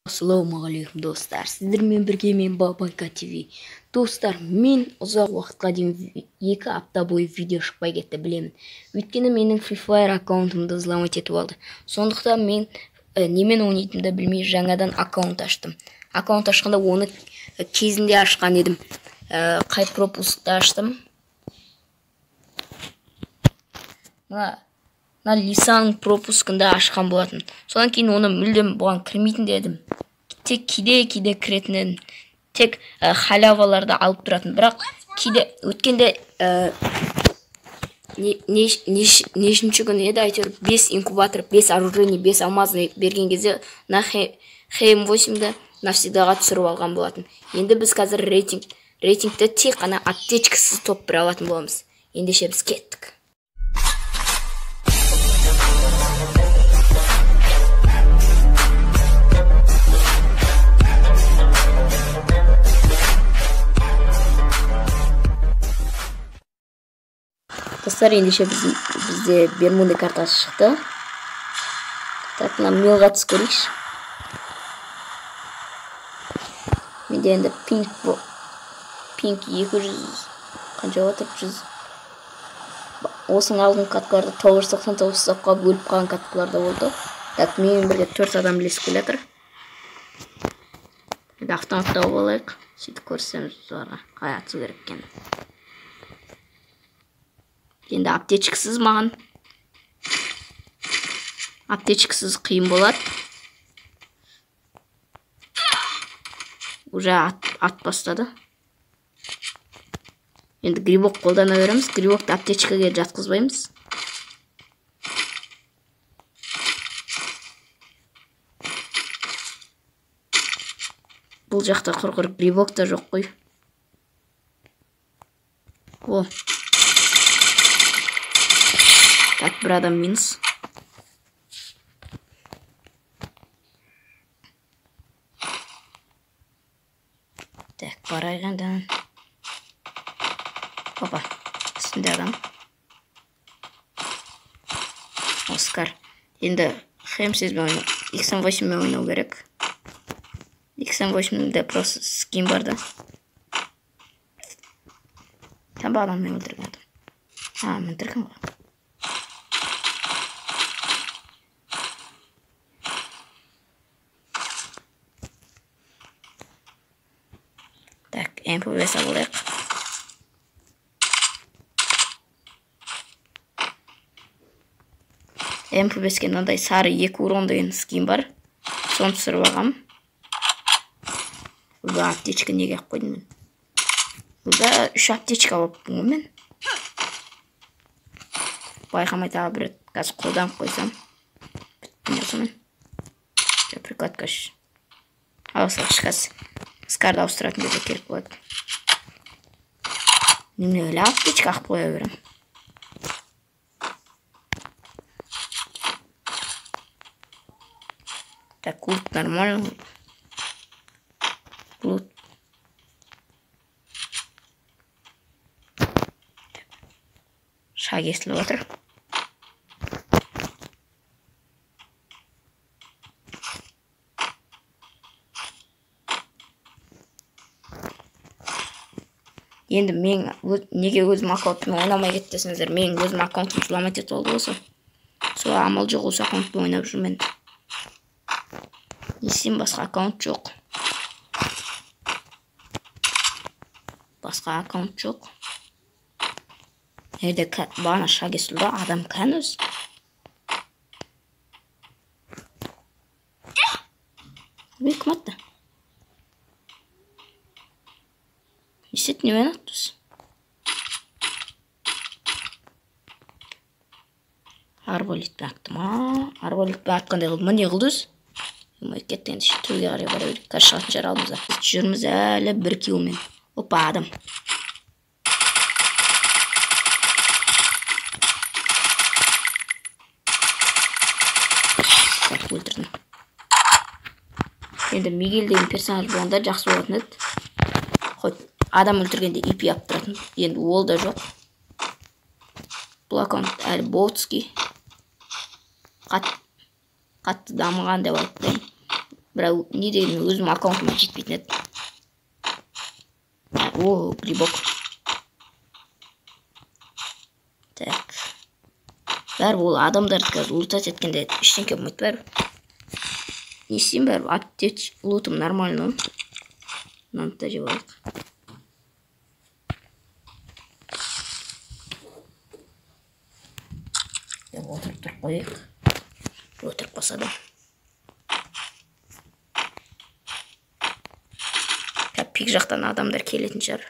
Ассалаумағалейкум достар, сіздермен бірге мен Бабайка ТВ. Достар, мен ұзақ уақытқа дейін 2 апта бойы видео шықпай кетті, білемін. Өйткені менің Free Fire аккаунтымды взломать етіп алды. Сондықтан мен немен ойнайтынымды білмей жаңадан аккаунт аштым. Аккаунт ашқанда оны кезінде ашқан едім. Қай пропускты аштым. Мына Лисаның пропускында ашқан болатын. Содан кейін оны мүлдем бұған кірмейтін дедім. Тек кейде кіретін едім. Тек халяваларды алып тұратын. Бірақ кейде өткенде нешінші күн еді, әйтеуір 5 инкубатор, 5 оружие, 5 алмазный берген кезде на ХМ8-ді навсегдаға түсіріп алған болатын. Енді біз қазір рейтингті тек қана аптечкасыз топ бір алатын боламыз. Ендеше біз кеттік. Достар, ендеше бізде Бермуды картасы шықты. Так, мына мелға түс көрейікші. Менде енді пинк 200 қанша отыр, 100. Осының алдың каткаларды 999 саққа бөліп қалған каткаларда болды. Так, менің бірге 4 адам білесіп келетір. Енді автоматтау болайық. Сөйтіп көрсеміз зорға қалай атсу керек екен. Енді аптечкасыз маған. Аптечкасыз қиын болады. Уже ат бастады. Енді грибок қолдана береміз. Грибокты аптечкаға жатқызбаймыз. Бұл жақта құрғыр грибок та жоқ қой. О. Так, бір адам минус. Так, барайғандан. Опа, үстінде адам. Оскар. Енді ХМ8-мен ойнау, X8-мен ойнау керек. X8-де просто скин бар да. Там ба адаммен өлтірген адам. Мен өлтірген ба? Так, МП5 алайық. МП5-ке мынандай сары 2 урон деген скин бар. Соны түсіріп алғам. Бұл аптечка неге қойдым мен? Бұлда 3 аптечка алыппын мен. Байқамай тағы бір қазір қолданып қойсам. Біттім осымен. Прикладкаш. Ауысылғышқасы. Скарды ауыстыратын кезде керек болады. Мен өлі аптечка ақып қоя берем. Так, лут нормально. Лут. Шаг естіліп отыр. Енді мен неге өзім аккаунтыммен ойнамай кетті десеңіздер, мен өзім аккаунтым взломать етіп алды осы. Сол амал жоқ, осы аккаунтпен ойнап жүрмін. Несем басқа аккаунт жоқ. Басқа аккаунт жоқ. Nerede bana şagesulda adam kanız. Büyük madde. Hissetmiyor anlattız. Arbolit baktım. Arbolit baktığında yılman yıldız. Yılmayıp kettiğinde şu tüyge araya bara bir karşılaşın jaralımıza. Biz jürümüz әлі 1 kilomen. Hoppa adam. Өлтірдім. Енді Мигель деген персонаж болғанда жақсы болатын еді. Хоть адам өлтіргенде IP алып тұратын. Енді ол да жоқ. Бұл аккаунт әлі ботский. Қатты дамыған деп айтпаймын. Бірақ не деген өзім аккаунтыма жетпейтін еді. О, грибок. Так. Бәрі ол адамдарды қазір лутать еткенде ештеңке болмайды бәрі. Не істеймін бәрі? Аптеч лутым нормально. Мынаны да жеп алайық. Отырып тұрып қояйық. Отырып қалса да. Пик жақтан адамдар келетін шығар.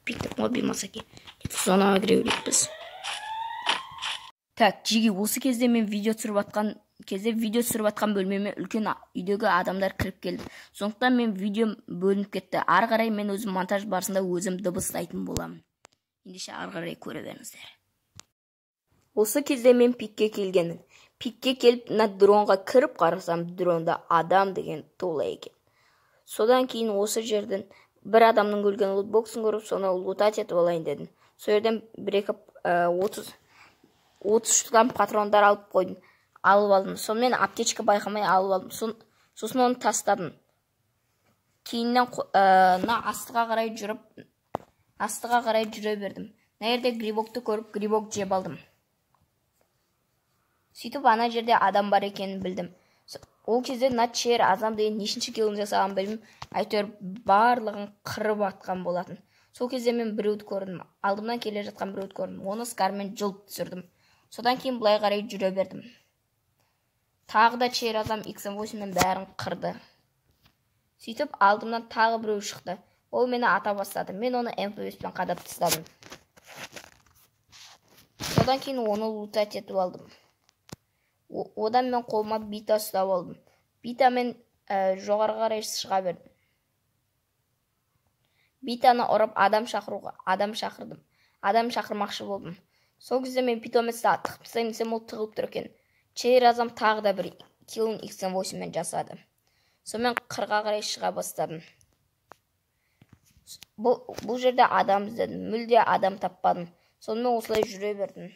Пиктік моби масаки. Сонаға кіре берейік біз. Так, жеге осы кезде мен видео түсіріп атқан бөлмеме үлкен үйдегі адамдар кіріп келді. Сондықтан мен видео бөлініп кетті. Ары қарай мен өзім монтаж барысында өзім дыбыстайтын боламын. Ендеше ары қарай көре беріңіздер. Осы кезде мен пикке келгенмін. Пикке келіп, мына дронға кіріп қарасам, дронда адам деген тола екен. Содан кейін осы жерден бір адамның өлген лутбоксын көріп, соны лутать етіп алайын дедім. Сол жерден 30 штуктан патрондар алып қойдым. Алып алдым. Сонымен аптечка байқамай алып алдым. Сосын оны тастадым. Кейіннен астыға қарай жүре бердім. Мына жерде грибокты көріп, грибок жеп алдым. Сөйтіп ана жерде адам бар екенін білдім. Ол кезде Натчер азам деген нешінші келін жасаған білмеймін. Әйтеуір барлығын қырып атқан болатын. Сол кезде мен біреуді көрдім. Алдымнан келе жатқан біреуді көрдім. Оны скармен жұлып түсірдім. Содан кейін былай қарай жүре бердім. Тағы да Чер азам X8-мен бәрін қырды. Сөйтіп алдымнан тағы біреу шықты. Ол мені ата бастады. Мен оны MP5-пен қадап тастадым. Содан кейін оны лутать етіп алдым. Одан мен қолыма бита ұстап алдым. Битамен жоғары қарай шыға бердім. Битаны ұрып адам шақырдым. Адам шақырмақшы болдым. Сол кезде мен питомецті тығып тастайын десем, ол тығылып тұр екен. Чер азам тағы да бір килін X8-мен жасады. Сонымен қырға қарай шыға бастадым. Бұл жерде адам іздедім. Мүлде адам таппадым. Сонымен осылай жүре бердім.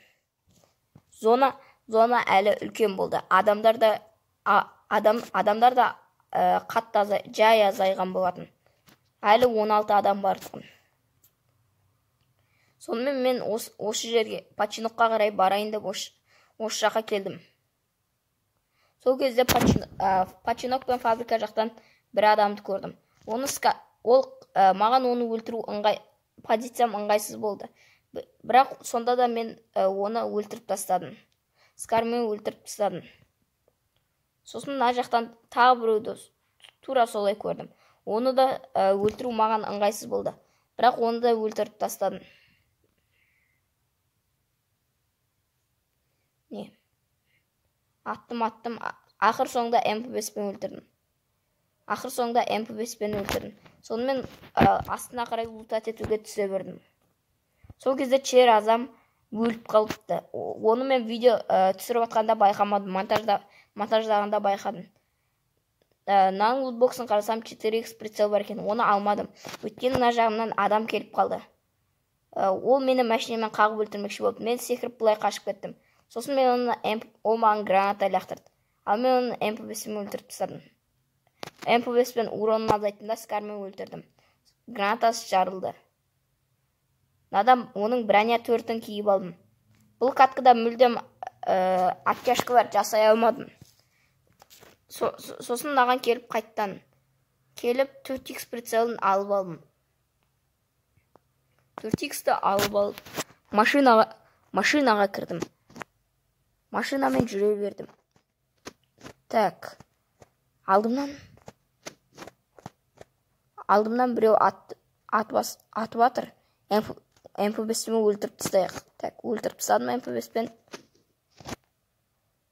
Зона әлі үлкен болды. Адамдар да қатты жай азайған болатын. Әлі 16 адам бар тұғын. Сонымен мен осы жерге Починокқа қарай барайын деп осы жаққа келдім. Сол кезде Починок пен фабрика жақтан бір адамды көрдім. Маған оны өлтіру позициям ыңғайсыз болды. Бірақ сонда да мен оны өлтіріп тастадым. Скармен өлтіріп тастадым. Сосын мына жақтан тағы біреуді тура солай көрдім. Оны да өлтіру маған ыңғайсыз болды. Бірақ оны да өлтіріп тастадым. Аттым. Ақыр соңында MP5-пен өлтірдім. Сонымен астына қарай лутать етуге түсе бердім. Сол кезде Чер азам өліп қалыпты. Оны мен видео түсіріп атқанда байқамадым. Монтаждағанда байқадым. Мынаның лутбоксын қарасам 4X прицел бар екен. Оны алмадым. Өйткені мына жағымнан адам келіп қалды. Ол мені машинемен қағып өлтірмекші болды. Мен секіріп бұлай қашып кеттім. Сосын мен ол маған граната лақтырды. Ал мен оны MP5-пен өлтіріп тастадым. MP5-пен уронын азайтында скармен өлтірдім. Гранатасы жарылды. Адам оның броня 4-ін киіп алдым. Бұл каткада мүлдем оттяжкалар жасай алмадым. Сосын маған келіп қайттан. Келіп 4X прицелін алып алдым. 4X'ті алып алып машинаға кірдім. Машинамен жүре бердім. Так. Алдымнан біреу атып атыр. MP5-пен өлтіріп тастайық. Так, өлтіріп тастадым MP5-пен.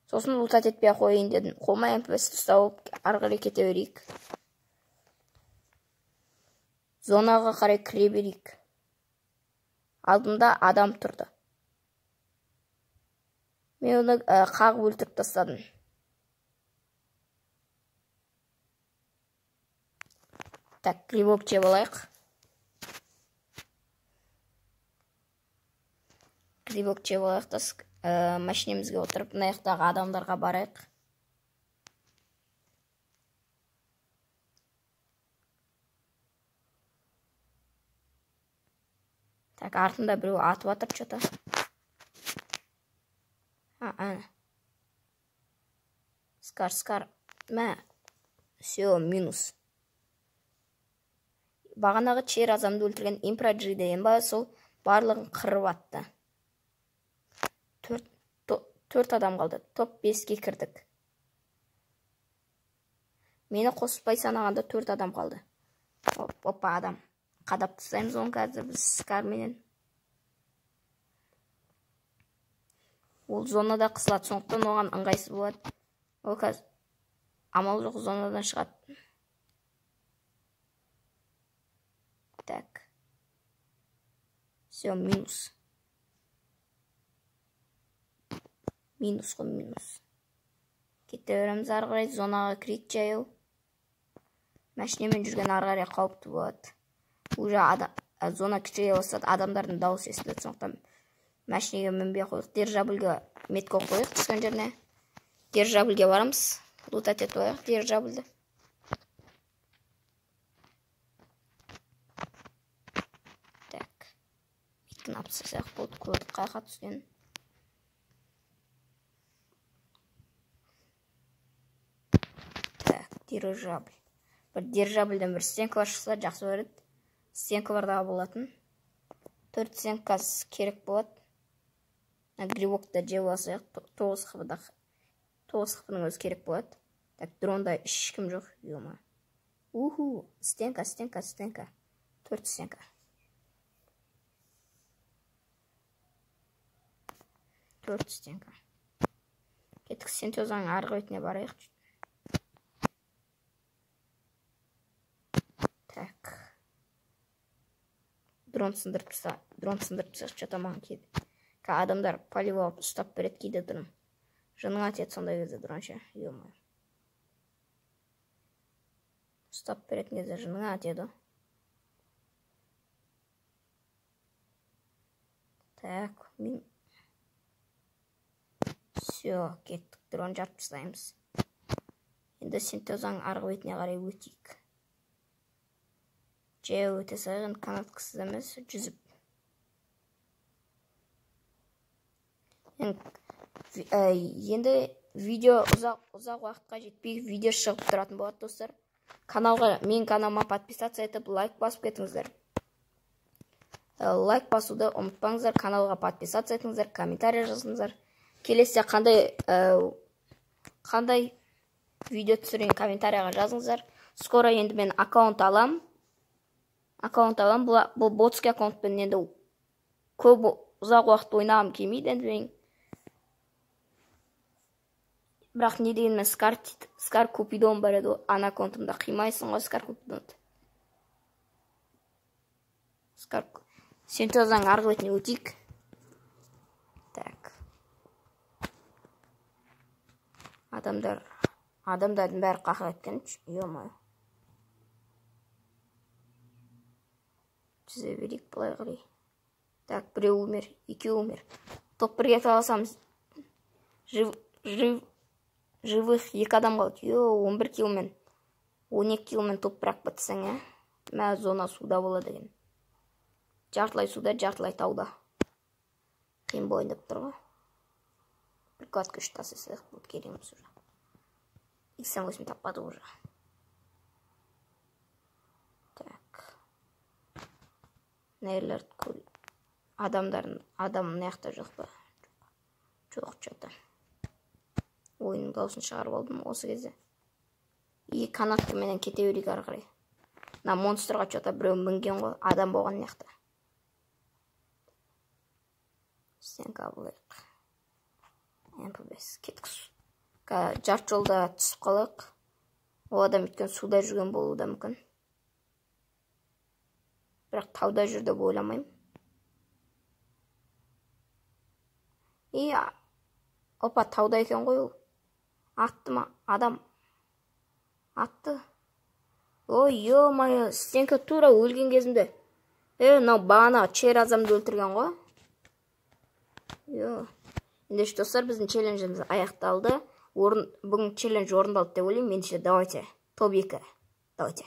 Сосын лутать етпей қойын дедім. Қолыма MP5-ті ұстап ары қарай кете берейік. Зонаға қарай кіре берейік. Алдымда адам тұрды. Мен оны қағып өлтіріп тастадым. Так, грибок жеп алайық. Машинемізге отырып, мына жақтағы адамдарға барайық. Так, артында біреу атып атыр что-то. Ана. Скар. Мә. Все, минус. Бағанағы чер азамды өлтірген импраджи деген ба, сол барлығын қырып атты. 4 адам қалды. Топ 5-ке кірдік. Мені қоспай санағанда 4 адам қалды. Опа, адам. Қадап тастаймыз оны қазір біз скарменен. Ол зонада қысылады, сондықтан оған ыңғайсыз болады. Ол қазір амал жоқ зонадан шығады. Так. Все, минус. Минус қой, минус. Кете береміз ары қарай, зонаға кірейік жаяу. Машинемен жүрген ары қарай қауіпті болады. Уже зона кішірейе бастады, адамдардың дауысы естіледі, сондықтан машинеге мінбей қойық. Дирижабльге метко қойық түскен жеріне. Дирижабльге барамыз. Лутать етіп қойық дирижабльді. Так. Биткін апсасақ болды, көрдік қайқа түскен. Так, дирижабль. Бір дирижабльден бір стенкалар шықса жақсы көреді. Стенкалардағы болатын. 4 стенкасы керек болады. Грибокта жеп алсақ, 9 қыпының өзі керек болады. Так, дронда ешкім жоқ. Ема. Стенка. 4 стенка. Кеттік синтезаның арғы бетіне барайық. Так. Дрон сындырып тастақ что-то маған кейді. Адамдар полива алып ұстап береді кейді дрон. Жының атеді сондай кезде дрон ше. Ема. Ұстап беретін кезде жының атеді. Так, мен... Все, кеттік, дрон жарып тастаймыз. Енді синтезаның арғы бетіне қарай өтейік. Жаяу өте сайған, канаткасыз емес, жүзіп. Енді видео ұзақ уақытқа жетпей видео шығып тұратын болады, достар. Мен каналыма подписаться етіп, лайк басып кетіңіздер. Лайк басуды ұмытпаңыздар, каналға подписаться етіңіздер, комментарий жазыңыздар. Келесте қандай видео түсірген комментарияға жазыңыздар. Скоро енді мен аккаунт алам. Бұл ботский аккаунтпен енді көп ұзақ уақыт ойнағым келмейді енді мен. Бірақ не деген мен скар купидон бар еді, ана аккаунтымда қимайсың ғой скар купидонды. Синтезаның арғы бетіне өтейік. Так. Адамдардың бәрі қақы еткен. Ема. Тізе берейік бұлай қарай. Так, біреу өмір, 2 өмір. Топ 1-ге таласамыз. Живых 2 адам қалды. 11 килмен. 12 килмен топ бірақ бітсің, Мә зона суда болады деген. Жартылай суда, жартылай тауда. Қиын бойындап тұрға. Бір катка 3 тасысық бұд кереміз уже. X8 таппады уже. Так. Нәйлер көл. Адам наяқта жоқ па? Жоқ, что-то. Ойының даусын шығарып алдым осы кезде. Канатты менен кете берейік ары қарай. Монстрға что-то біреу мінген ғой, адам болған наяқта. Стенка бұлайық. MP5 кеттік. Жарт жолда түсіп қалайық. Ол адам өткен суда жүрген болуы да мүмкін. Бірақ тауда жүрді ойламайым. Опа, тауда екен ғой ол. Атты ма? Адам. Атты. Ой, ё-майо, стенка тура өлген кезімде. Бағана чер азамды өлтірген ғой. Ендеше достар, біздің челленжіміз аяқталды. Бүгін челлендж орындалды деп ойлаймын. Меніңше давайте топ 2. Давайте.